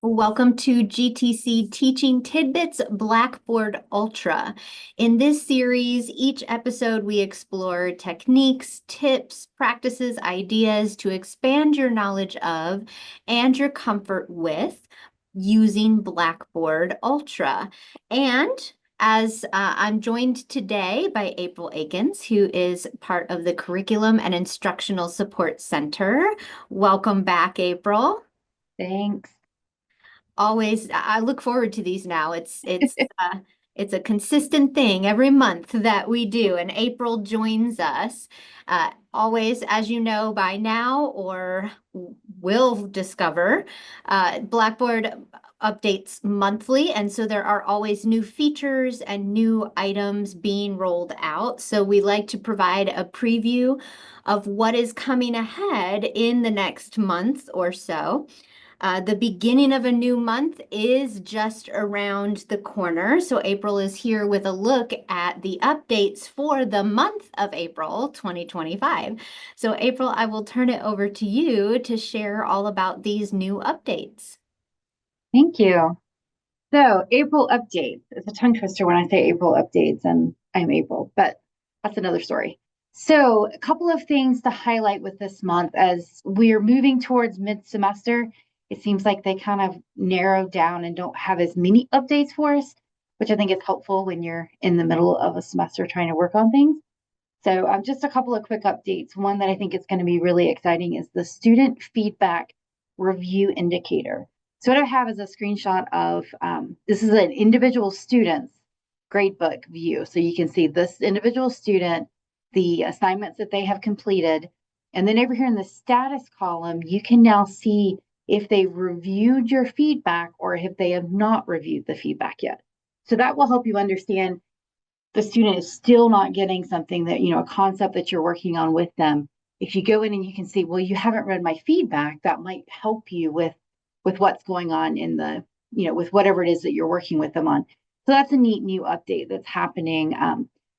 Welcome to GTC Teaching Tidbits Blackboard Ultra. In this series, each episode we explore techniques, tips, practices, ideas to expand your knowledge of and your comfort with using Blackboard Ultra. And as I'm joined today by April Akins, who is part of the Curriculum and Instructional Support Center. Welcome back, April. Thanks. Always, I look forward to these now. It's a consistent thing every month that we do, and April joins us. Always, as you know by now, or will discover, Blackboard updates monthly, and so there are always new features and new items being rolled out. So we like to provide a preview of what is coming ahead in the next month or so. The beginning of a new month is just around the corner. So April is here with a look at the updates for the month of April 2025. So April, I will turn it over to you to share all about these new updates. Thank you. So, April updates. It's a tongue twister when I say April updates, and I'm April, but that's another story. So, a couple of things to highlight with this month as we're moving towards mid-semester. It seems like they kind of narrowed down and don't have as many updates for us, which I think is helpful when you're in the middle of a semester trying to work on things. So, just a couple of quick updates. One that I think is going to be really exciting is the student feedback review indicator. So what I have is a screenshot of, this is an individual student's gradebook view. So you can see this individual student, the assignments that they have completed. And then over here in the status column, you can now see if they've reviewed your feedback or if they have not reviewed the feedback yet. So that will help you understand the student is still not getting something that, a concept that you're working on with them. If you go in and you can see, well, you haven't read my feedback, that might help you with what's going on in the, with whatever it is that you're working with them on. So that's a neat new update that's happening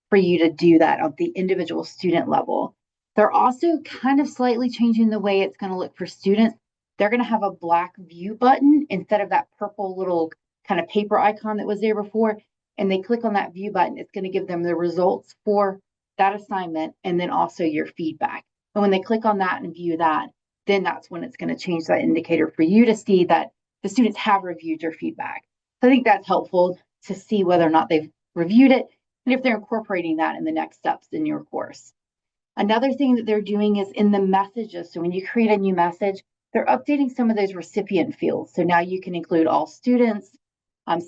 for you to do that at the individual student level. They're also kind of slightly changing the way it's going to look for students. They're going to have a black view button instead of that purple little kind of paper icon that was there before. And they click on that view button, it's going to give them the results for that assignment and then also your feedback. And when they click on that and view that, then that's when it's going to change that indicator for you to see that the students have reviewed your feedback. So I think that's helpful to see whether or not they've reviewed it and if they're incorporating that in the next steps in your course. Another thing that they're doing is in the messages. So when you create a new message, they're updating some of those recipient fields. So now you can include all students,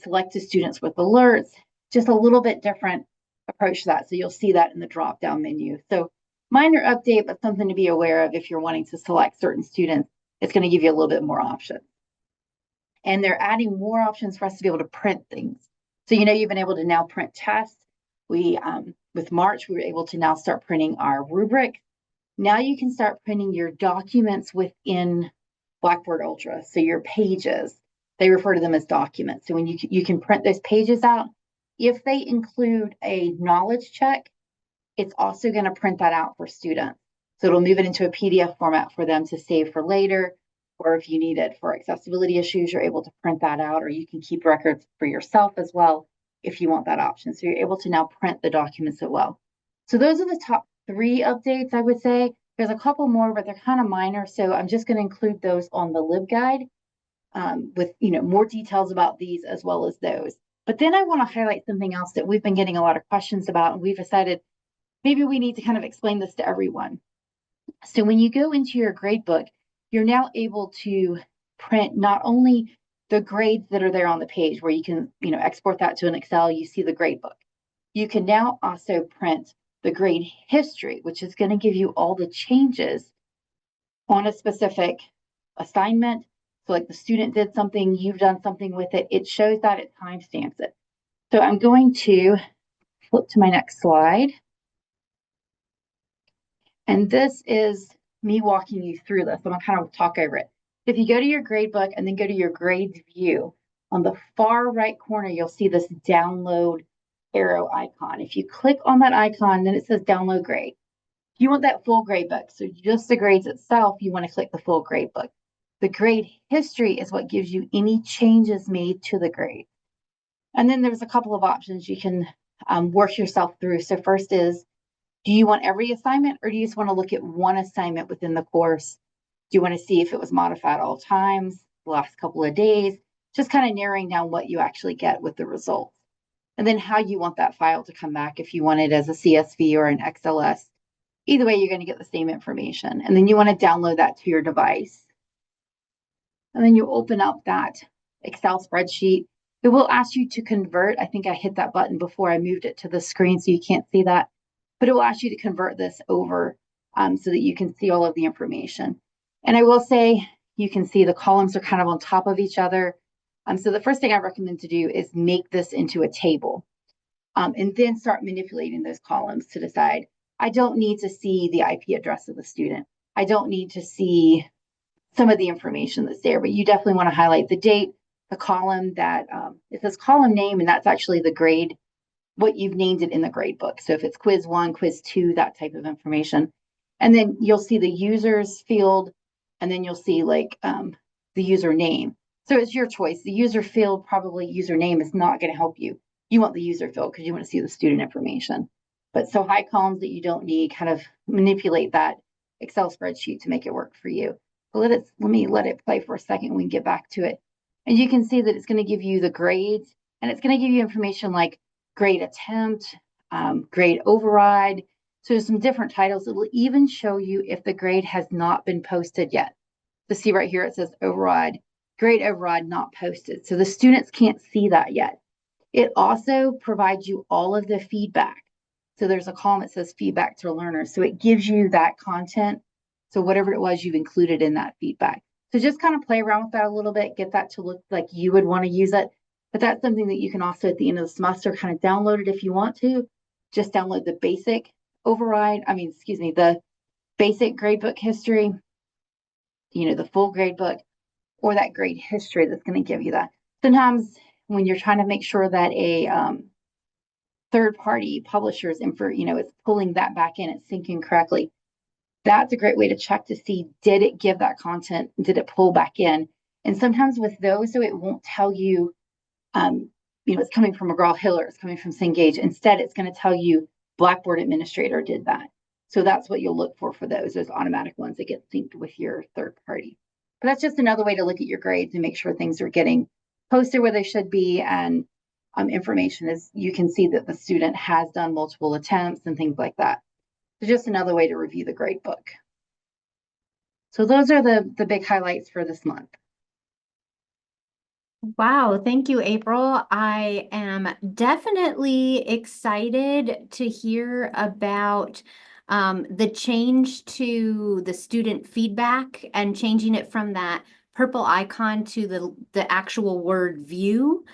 selected students with alerts, just a little bit different approach to that. So you'll see that in the drop-down menu. So minor update, but something to be aware of if you're wanting to select certain students. It's going to give you a little bit more options. And they're adding more options for us to be able to print things. So, you've been able to now print tests. With March, we were able to now start printing our rubric. Now you can start printing your documents within Blackboard Ultra. So your pages, they refer to them as documents. So when you can print those pages out, if they include a knowledge check, it's also going to print that out for students. So it'll move it into a PDF format for them to save for later, or if you need it for accessibility issues, you're able to print that out, or you can keep records for yourself as well if you want that option. So you're able to now print the documents as well. So those are the top 3 updates, I would say. There's a couple more, but they're kind of minor. So I'm just going to include those on the LibGuide with more details about these as well as those. But then I want to highlight something else that we've been getting a lot of questions about, and we've decided maybe we need to kind of explain this to everyone. So when you go into your gradebook, you're now able to print not only the grades that are there on the page where you can, export that to an Excel, you see the gradebook. You can now also print the grade history, which is going to give you all the changes on a specific assignment. So like the student did something, you've done something with it, it shows that, it timestamps it. So I'm going to flip to my next slide. And this is me walking you through this. I'm going to kind of talk over it. If you go to your gradebook and then go to your grades view, on the far right corner, you'll see this download arrow icon. If you click on that icon, then it says download grade. If you want that full gradebook, so just the grades itself, you want to click the full gradebook. The grade history is what gives you any changes made to the grade. And then there's a couple of options you can work yourself through. So first is, do you want every assignment, or do you just want to look at one assignment within the course? Do you want to see if it was modified all times, the last couple of days? Just kind of narrowing down what you actually get with the results. And then how you want that file to come back, if you want it as a CSV or an XLS. Either way, you're going to get the same information. And then you want to download that to your device. And then you open up that Excel spreadsheet. It will ask you to convert. I think I hit that button before I moved it to the screen, so you can't see that. But it will ask you to convert this over so that you can see all of the information. And I will say, you can see the columns are kind of on top of each other. So the first thing I recommend to do is make this into a table and then start manipulating those columns to decide, I don't need to see the IP address of the student. I don't need to see some of the information that's there, but you definitely want to highlight the date, the column that it says column name, and that's actually the grade, what you've named it in the grade book. So if it's quiz 1, quiz 2, that type of information. And then you'll see the users field, and then you'll see like the username. So it's your choice. The user field, probably username, is not going to help you. You want the user field because you want to see the student information. But so high columns that you don't need, kind of manipulate that Excel spreadsheet to make it work for you. So let me let it play for a second. We can get back to it. And you can see that it's going to give you the grades, and it's going to give you information like grade attempt, grade override. So there's some different titles. It will even show you if the grade has not been posted yet. To see right here, it says override, grade override not posted. So the students can't see that yet. It also provides you all of the feedback. So there's a column that says feedback to learners. So it gives you that content. So whatever it was, you've included in that feedback. So just kind of play around with that a little bit, get that to look like you would want to use it. But that's something that you can also at the end of the semester kind of download it if you want to. Just download the basic the basic gradebook history, the full gradebook, or that grade history that's going to give you that. Sometimes when you're trying to make sure that a third-party publisher's info, it's pulling that back in, it's syncing correctly. That's a great way to check to see, did it give that content? Did it pull back in? And sometimes with those, so it won't tell you, it's coming from McGraw-Hill, it's coming from Cengage. Instead, it's going to tell you Blackboard administrator did that. So that's what you'll look for those automatic ones that get synced with your third party. But that's just another way to look at your grades and make sure things are getting posted where they should be. And information is, you can see that the student has done multiple attempts and things like that. So just another way to review the grade book. So those are the big highlights for this month. Wow, thank you, April. I am definitely excited to hear about the change to the student feedback and changing it from that purple icon to the actual word view.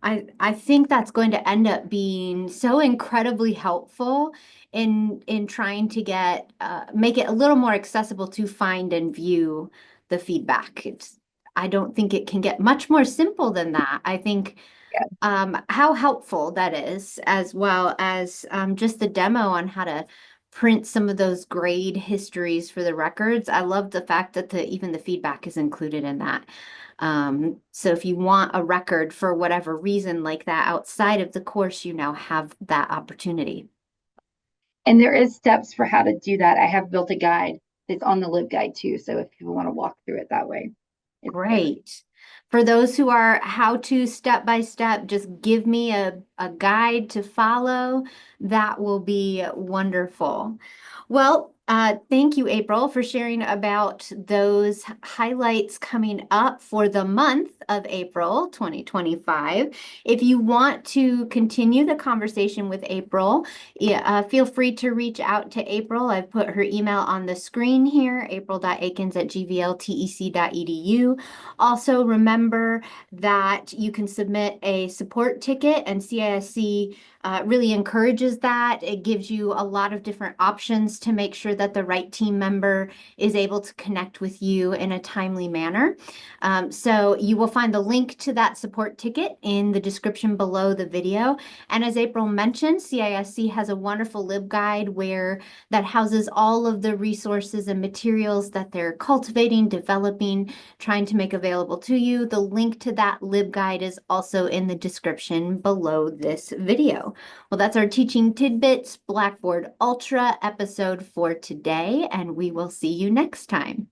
I think that's going to end up being so incredibly helpful in trying to make it a little more accessible to find and view the feedback. I don't think it can get much more simple than that. I think how helpful that is, as well as just the demo on how to print some of those grade histories for the records. I love the fact that even the feedback is included in that. So if you want a record for whatever reason like that outside of the course, you now have that opportunity. And there is steps for how to do that. I have built a guide that's on the LibGuide too. So if people want to walk through it that way. Great. For those who are how to step by step, just give me a guide to follow. That will be wonderful. Well, thank you, April, for sharing about those highlights coming up for the month of April 2025. If you want to continue the conversation with April, feel free to reach out to April. I've put her email on the screen here, april.akins@gvltec.edu. Also, remember that you can submit a support ticket, and CISC really encourages that. It gives you a lot of different options to make sure that the right team member is able to connect with you in a timely manner. So you will find the link to that support ticket in the description below the video. And as April mentioned, CISC has a wonderful LibGuide where that houses all of the resources and materials that they're cultivating, developing, trying to make available to you. The link to that LibGuide is also in the description below this video. Well, that's our Teaching Tidbits Blackboard Ultra episode for today, and we will see you next time.